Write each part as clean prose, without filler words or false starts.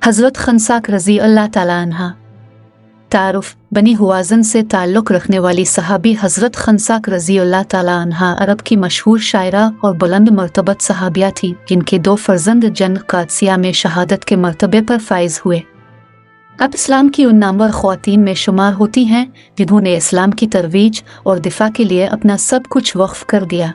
हज़रत खंसाक रज़ी अल्लाह ताला अन्हा। तारुफ बनी हुआज़न से ताल्लुक़ रखने वाली सहाबी हज़रत खंसाक रज़ी अल्लाह ताला अन्हा अरब की मशहूर शायरा और बुलंद मर्तबत सहाबिया थी, जिनके 2 फर्जंद जंग क़ादसिया में शहादत के मर्तबे पर फाइज हुए। अब इस्लाम की उन नामवर ख़वातीन में शुमार होती हैं जिन्होंने इस्लाम की तरवीज और दिफा के लिए अपना सब कुछ वक्फ कर दिया।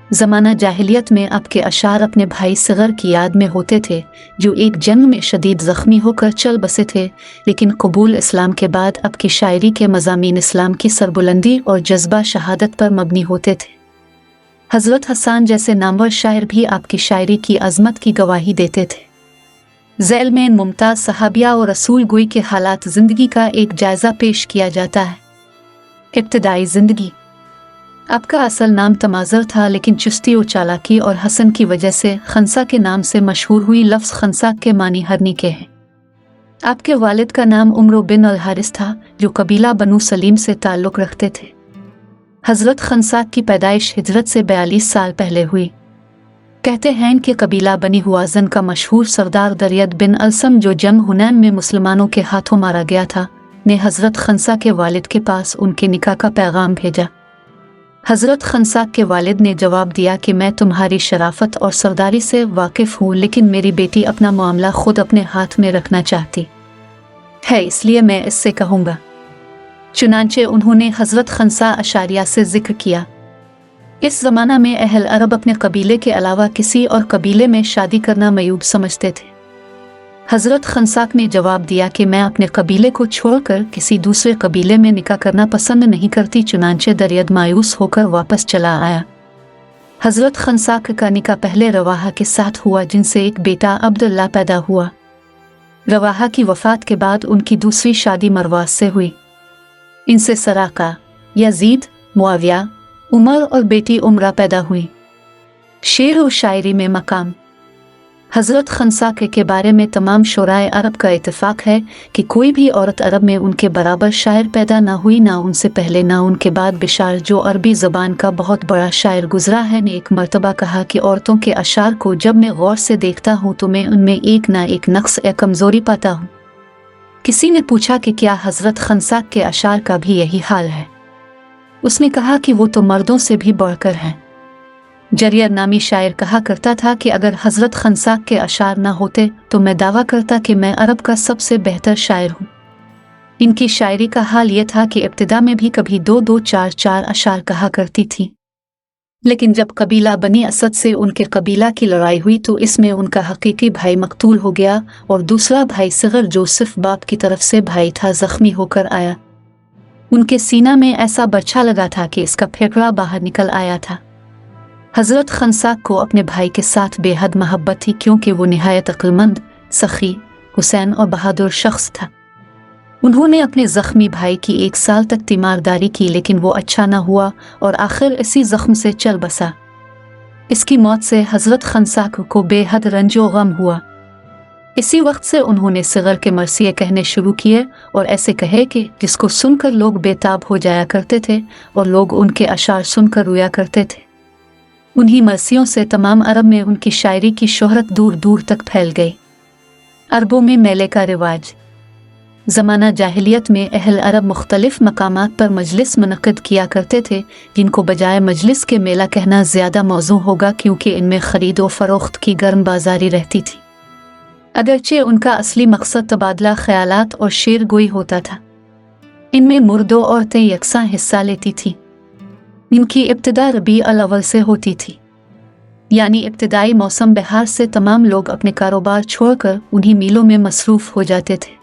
ज़माना जाहिलियत में आपके अशार अपने भाई सग़र की याद में होते थे, जो एक जंग में शदीद ज़ख्मी होकर चल बसे थे, लेकिन कबूल इस्लाम के बाद आपकी शायरी के मज़ामीन इस्लाम की सरबुलंदी और जज्बा शहादत पर मबनी होते थे। हज़रत हसन जैसे नामवर शायर भी आपकी शायरी की अज़मत की गवाही देते थे। ज़ैल में मुमताज़ सहाबिया और रसूल गोई के हालात ज़िंदगी का एक जायज़ा पेश किया जाता है। इब्तिदाई ज़िंदगी। आपका असल नाम तमाज़र था, लेकिन चुस्ती और चालाकी और हसन की वजह से खंसा के नाम से मशहूर हुई। लफ्ज़ खंसा के मानी हरनी के हैं। आपके वालिद का नाम उमर बिन अल हारिस था, जो कबीला बनु सलीम से ताल्लुक़ रखते थे। हज़रत खंसा की पैदाइश हिजरत से 42 साल पहले हुई। कहते हैं कि कबीला बनी हुआज़न का मशहूर सरदार दरियद बिन अलसम, जो जंग हुनैन में मुसलमानों के हाथों मारा गया था, ने हज़रत खंसा के वालिद के पास उनके निकाह का पैगाम भेजा। हज़रत खंसा के वालिद ने जवाब दिया कि मैं तुम्हारी शराफत और सरदारी से वाकिफ़ हूँ, लेकिन मेरी बेटी अपना मामला खुद अपने हाथ में रखना चाहती है, इसलिए मैं इससे कहूँगा। चुनांचे उन्होंने हज़रत खंसा अशारिया से ज़िक्र किया। इस ज़माना में अहल अरब अपने कबीले के अलावा किसी और कबीले में शादी करना मयूब समझते थे। हज़रत खंसाक ने जवाब दिया कि मैं अपने कबीले को छोड़कर किसी दूसरे कबीले में निकाह करना पसंद नहीं करती। चुनांचे दरियद मायूस होकर वापस चला आया। हज़रत खंसाक का निकाह पहले रवाहा के साथ हुआ, जिनसे एक बेटा अब्दुल्ला पैदा हुआ। रवाहा की वफ़ात के बाद उनकी दूसरी शादी मरवास से हुई। इनसे सराका, यजीद, मुआविया, उमर और बेटी उमरा पैदा हुई। शेर और शायरी में मकाम। हज़रत खंसा के बारे में तमाम शोराए अरब का इत्तेफाक है कि कोई भी औरत अरब में उनके बराबर शायर पैदा ना हुई, ना उनसे पहले ना उनके बाद। बिशार, जो अरबी ज़बान का बहुत बड़ा शायर गुजरा है, ने एक मरतबा कहा कि औरतों के अशार को जब मैं गौर से देखता हूँ तो मैं उनमें एक ना एक नक्स या कमज़ोरी पाता हूँ। किसी ने पूछा कि क्या हज़रत खंसा के अशार का भी यही हाल है? उसने कहा कि वो तो मर्दों से भी बढ़कर हैं। जरियर नामी शायर कहा करता था कि अगर हज़रत खंसाक के अशार ना होते तो मैं दावा करता कि मैं अरब का सबसे बेहतर शायर हूँ। इनकी शायरी का हाल ये था कि इब्तिदा में भी कभी 2-2, 4-4 अशार कहा करती थी, लेकिन जब कबीला बनी असद से उनके कबीला की लड़ाई हुई तो इसमें उनका हकीकी भाई मकतूल हो गया और दूसरा भाई सग़र, जो सिर्फ बाप की तरफ से भाई था, ज़ख्मी होकर आया। उनके सीना में ऐसा बर्छा लगा था कि इसका फेफड़ा बाहर निकल आया था। हज़रत खंसाक को अपने भाई के साथ बेहद मोहब्बत थी, क्योंकि वो निहायत अक्लमंद, सखी, हुसैन और बहादुर शख्स था। उन्होंने अपने ज़ख्मी भाई की 1 साल तक तीमारदारी की, लेकिन वो अच्छा न हुआ और आखिर इसी ज़ख्म से चल बसा। इसकी मौत से हज़रत खंसाक को बेहद रंजो गम हुआ। इसी वक्त से उन्होंने सग़र के मरसिए कहने शुरू किए और ऐसे कहे कि जिसको सुनकर लोग बेताब हो जाया करते थे और लोग उनके अशार सुनकर रोया करते थे। उन्हीं मरसियों से तमाम अरब में उनकी शायरी की शोहरत दूर दूर तक फैल गई। अरबों में मेले का रिवाज। ज़माना जाहिलियत में अहल अरब मुख्तलिफ मकामात पर मजलिस मुनक़िद किया करते थे, जिनको बजाय मजलिस के मेला कहना ज़्यादा मौज़ू होगा, क्योंकि इनमें ख़रीद व फ़रोख्त की गर्म बाजारी रहती थी। अगरचे उनका असली मकसद तबादला ख़यालात और शेर गोई होता था। इनमें मुर्दों औरतें यकसा हिस्सा लेती थीं। इनकी इब्तिदा रबी अल अव्वल से होती थी, यानी इब्तिदाई मौसम बहार से तमाम लोग अपने कारोबार छोड़कर उन्हीं मीलों में मसरूफ़ हो जाते थे।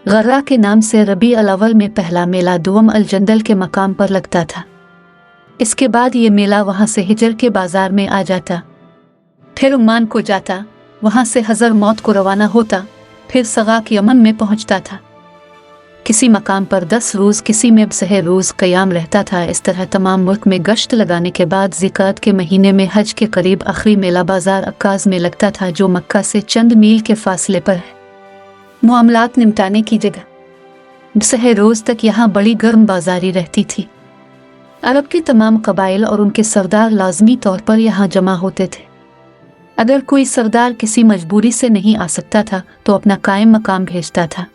गर्रा के नाम से रबी अल अव्वल में पहला मेला दुवम अल जंदल के मकाम पर लगता था। इसके बाद ये मेला वहाँ से हिजर के बाज़ार में आ जाता, फिर उम्मान को जाता, वहाँ से हज़र मौत को रवाना होता, फिर सगाक यमन में पहुँचता था। किसी मकाम पर 10 रोज़, किसी में 6 रोज़ क़याम रहता था। इस तरह तमाम मुल्क में गश्त लगाने के बाद ज़िक़ात के महीने में हज के करीब आखिरी मेला बाज़ार अक्काज़ में लगता था, जो मक्का से चंद मील के फासले पर है। मामलात निमटाने की जगह 6 रोज़ तक यहाँ बड़ी गर्म बाजारी रहती थी। अरब के तमाम कबाइल और उनके सरदार लाजमी तौर पर यहाँ जमा होते थे। अगर कोई सरदार किसी मजबूरी से नहीं आ सकता था तो अपना कायम मकाम भेजता था।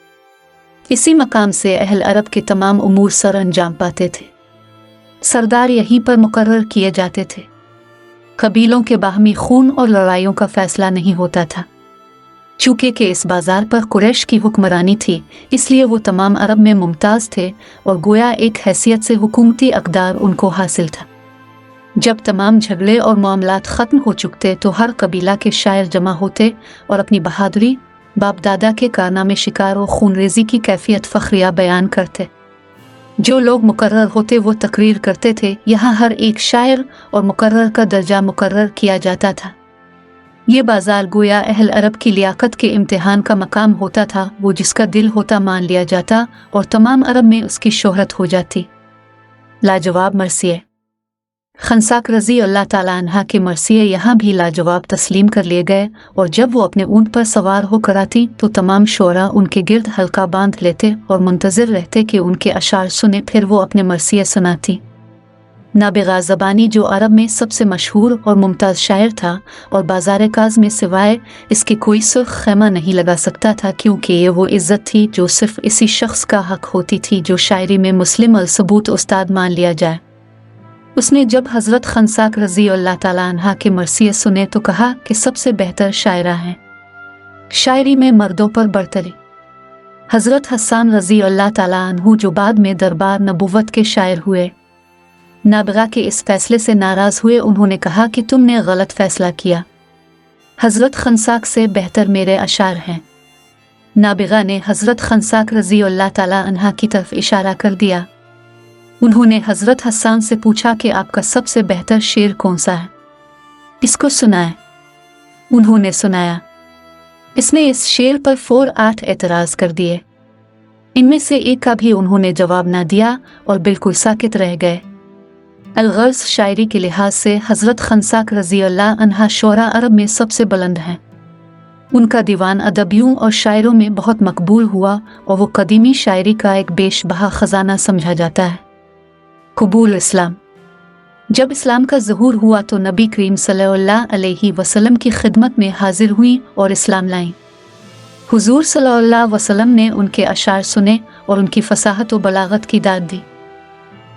इसी मकाम से अहल अरब के तमाम उमूर सर अंजाम पाते थे। सरदार यहीं पर मुकर्रर किए जाते थे। कबीलों के बाहमी खून और लड़ाइयों का फैसला नहीं होता था। चूँकि कि इस बाजार पर कुरैश की हुक्मरानी थी, इसलिए वो तमाम अरब में मुमताज़ थे और गोया एक हैसियत से हुकूमती अक़दार उनको हासिल था। जब तमाम झगड़े और मामलात ख़त्म हो चुकते तो हर कबीला के शायर जमा होते और अपनी बहादुरी, बाप दादा के कारनामे शिकार और खूनरेज़ी की कैफियत फ़ख्रिया बयान करते। जो लोग मुकर्रर होते वो तकरीर करते थे। यहाँ हर एक शायर और मुकर्रर का दर्जा मुकर्रर किया जाता था। ये बाजार गोया अहल अरब की लियाकत के इम्तिहान का मकाम होता था। वो जिसका दिल होता मान लिया जाता और तमाम अरब में उसकी शोहरत हो जाती। लाजवाब मरसिए खंसाक रज़ी अल्लाह ताला अन्हा के मरसिए यहाँ भी लाजवाब तस्लीम कर लिए गए और जब वो अपने ऊँट पर सवार होकर आती तो तमाम शोरा उनके गिर्द हल्का बांध लेते और मुंतज़िर रहते कि उनके अशार सुने। फिर वो अपने मरसिए सुनाती। नाबिगा ज़बानी जो अरब में सबसे मशहूर और मुमताज़ शायर था और बाज़ार काज में सिवाय इसके कोई सुर्ख खैमा नहीं लगा सकता था, क्योंकि ये वो इज़्ज़त थी जो सिर्फ़ इसी शख्स का हक़ होती थी जो शायरी में मुस्लिम अल सबूत उस्ताद मान लिया जाए। उसने जब हज़रत खंसाक रज़ी अल्लाह ताला अन्हा के मरसिए सुने तो कहा कि सबसे बेहतर शायरा हैं। शायरी में मर्दों पर बरतरी। हज़रत हसन रज़ी अल्लाह ताला अन्हु जो बाद में दरबार नबूवत के शायर हुए, नाबिगा के इस फैसले से नाराज़ हुए। उन्होंने कहा कि तुमने गलत फैसला किया। हज़रत खंसाक से बेहतर मेरे अशार हैं। नाबिगा ने हज़रत खंसाक रज़ी अल्लाह ताला अन्हा की तरफ इशारा कर दिया। उन्होंने हज़रत हसन से पूछा कि आपका सबसे बेहतर शेर कौन सा है, इसको सुनाए। उन्होंने सुनाया। इसने इस शेर पर 4-8 एतराज़ कर दिए। इनमें से एक का भी उन्होंने जवाब ना दिया और बिल्कुल साकित रह गए। अलगर्ज़ शायरी के लिहाज से हज़रत खंसाक रज़ी अल्लाह अन्हा शोरा अरब में सबसे बुलंद हैं। उनका दीवान अदबियों और शायरों में बहुत मकबूल हुआ और वो कदीमी शायरी का एक बेशबहा ख़जाना समझा जाता है। कबूल इस्लाम। जब इस्लाम का ज़हूर हुआ तो नबी करीम सल्लल्लाहु अलैहि वसल्लम की खिदमत में हाजिर हुई और इस्लाम लाईं। हुजूर सल्लल्लाहु अलैहि वसल्लम ने उनके अशार सुने और उनकी फसाहत और बलागत की दाद दी।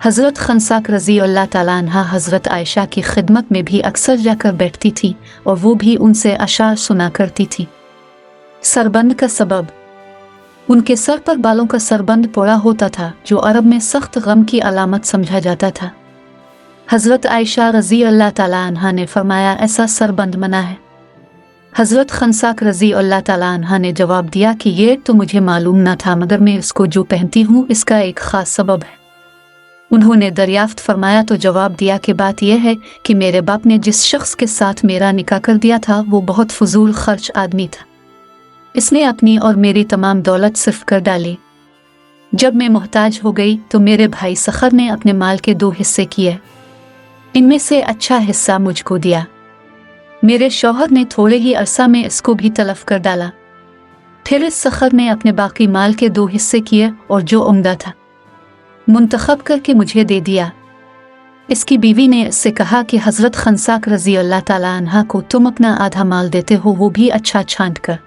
हज़रत खंसाक रज़ी अल्लाह ताला अन्हा हज़रत आयशा की खिदमत में भी अक्सर जाकर बैठती थी और वो भी उनसे अशार सुना करती थी। सरबंद का सबब। उनके सर पर बालों का सरबंद पड़ा होता था जो अरब में सख्त गम की अलामत समझा जाता था। हज़रत आयशा रज़ी अल्लाह ताला अन्हा ने फरमाया, ऐसा सरबंद मना है। हज़रत खंसाक रज़ी अल्लाह ताला अन्हा ने जवाब दिया कि ये तो मुझे मालूम न था, मगर मैं इसको जो पहनती हूँ इसका एक ख़ास सबब है। उन्होंने दरियाफ्त फरमाया तो जवाब दिया कि बात यह है कि मेरे बाप ने जिस शख्स के साथ मेरा निकाह कर दिया था वो बहुत फजूल खर्च आदमी था। इसने अपनी और मेरी तमाम दौलत सिर्फ कर डाली। जब मैं मोहताज हो गई तो मेरे भाई सखर ने अपने माल के 2 हिस्से किए। इनमें से अच्छा हिस्सा मुझको दिया। मेरे शौहर ने थोड़े ही अरसा में इसको भी तलफ कर डाला। फिर इस सखर ने अपने बाकी माल के 2 हिस्से किए और जो उम्दा था मुंतखब करके मुझे दे दिया। इसकी बीवी ने इससे कहा कि हज़रत खंसाक रज़ी अल्लाह ताला अन्हा को तुम अपना आधा माल देते हो, वो भी अच्छा छांट कर।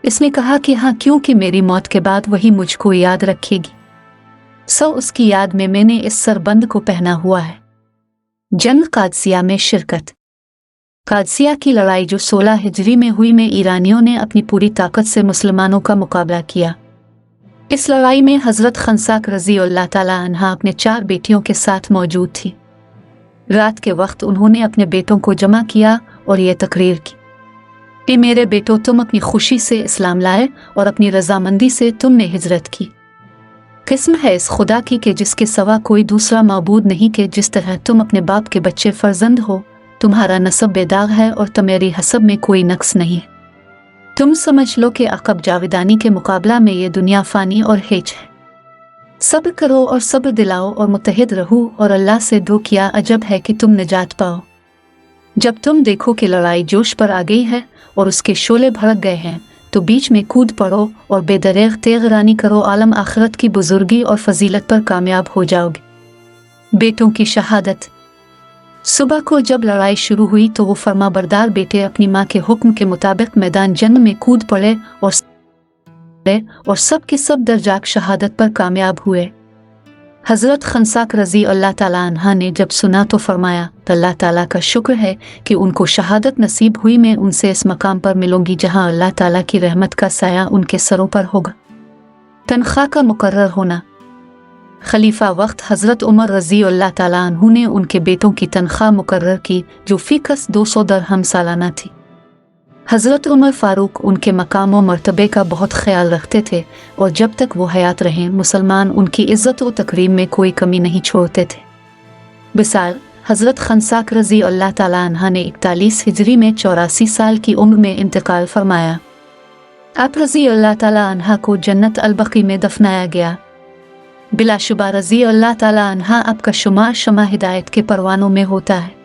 इसने कहा कि हाँ, क्योंकि मेरी मौत के बाद वही मुझको याद रखेगी। उसकी याद में मैंने इस सरबंद को पहना हुआ है। जंग कादसिया में शिरकत। कादसिया की लड़ाई जो 16 हिजरी में हुई में ईरानियों ने अपनी पूरी ताकत से मुसलमानों का मुकाबला किया। इस लड़ाई में हज़रत खंसाक रज़ी अल्लाह ताला अन्हा अपने 4 बेटियों के साथ मौजूद थी। रात के वक्त उन्होंने अपने बेटों को जमा किया और ये तकरीर की कि मेरे बेटों, तुम अपनी खुशी से इस्लाम लाए और अपनी रजामंदी से तुमने हिजरत की। किस्म है इस खुदा की कि जिसके सिवा कोई दूसरा माबूद नहीं, के जिस तरह तुम अपने बाप के बच्चे फर्जंद हो, तुम्हारा नसब बेदाग है और तुम्हारी हसब में कोई नक्स नहीं है। तुम समझ लो कि अकब जावेदानी के मुकाबला में ये दुनिया फ़ानी और हेच है। सब्र करो और सब्र दिलाओ और मुत्तहिद रहो और अल्लाह से दो, किया अजब है कि तुम निजात पाओ। जब तुम देखो कि लड़ाई जोश पर आ गई है और उसके शोले भड़क गए हैं तो बीच में कूद पड़ो और बेदरेग तेगरानी करो, आलम आखिरत की बुजुर्गी और फजीलत पर कामयाब हो जाओगे। बेटों की शहादत। صبح کو جب لڑائی شروع ہوئی تو وہ فرما بردار بیٹے اپنی ماں کے حکم کے مطابق میدان جنگ میں کود پڑے اور سب کے سب درجاک شہادت پر کامیاب ہوئے۔ حضرت خنساک رضی اللہ تعالیٰ عنہ نے جب سنا تو فرمایا، اللہ تعالیٰ کا شکر ہے کہ ان کو شہادت نصیب ہوئی، میں ان سے اس مقام پر ملوں گی جہاں اللہ تعالیٰ کی رحمت کا سایہ ان کے سروں پر ہوگا۔ تنخواہ کا مقرر ہونا۔ خلیفہ وقت حضرت عمر رضی اللہ تعالیٰ عنہ نے ان کے بیٹوں کی تنخواہ مقرر کی جو فی کس 200 درہم سالانہ تھی۔ حضرت عمر فاروق ان کے مقام و مرتبے کا بہت خیال رکھتے تھے اور جب تک وہ حیات رہیں مسلمان ان کی عزت و تکریم میں کوئی کمی نہیں چھوڑتے تھے۔ مثال حضرت خنساک رضی اللہ تعالیٰ عنہ نے 41 ہجری میں 84 سال کی عمر میں انتقال فرمایا۔ آپ رضی اللہ تعالیٰ عنہ کو جنت البقیع میں دفنایا گیا۔ بلا شبہ رضی اللہ تعالیٰ عنہ آپ کا شمار شمع ہدایت کے پروانوں میں ہوتا ہے۔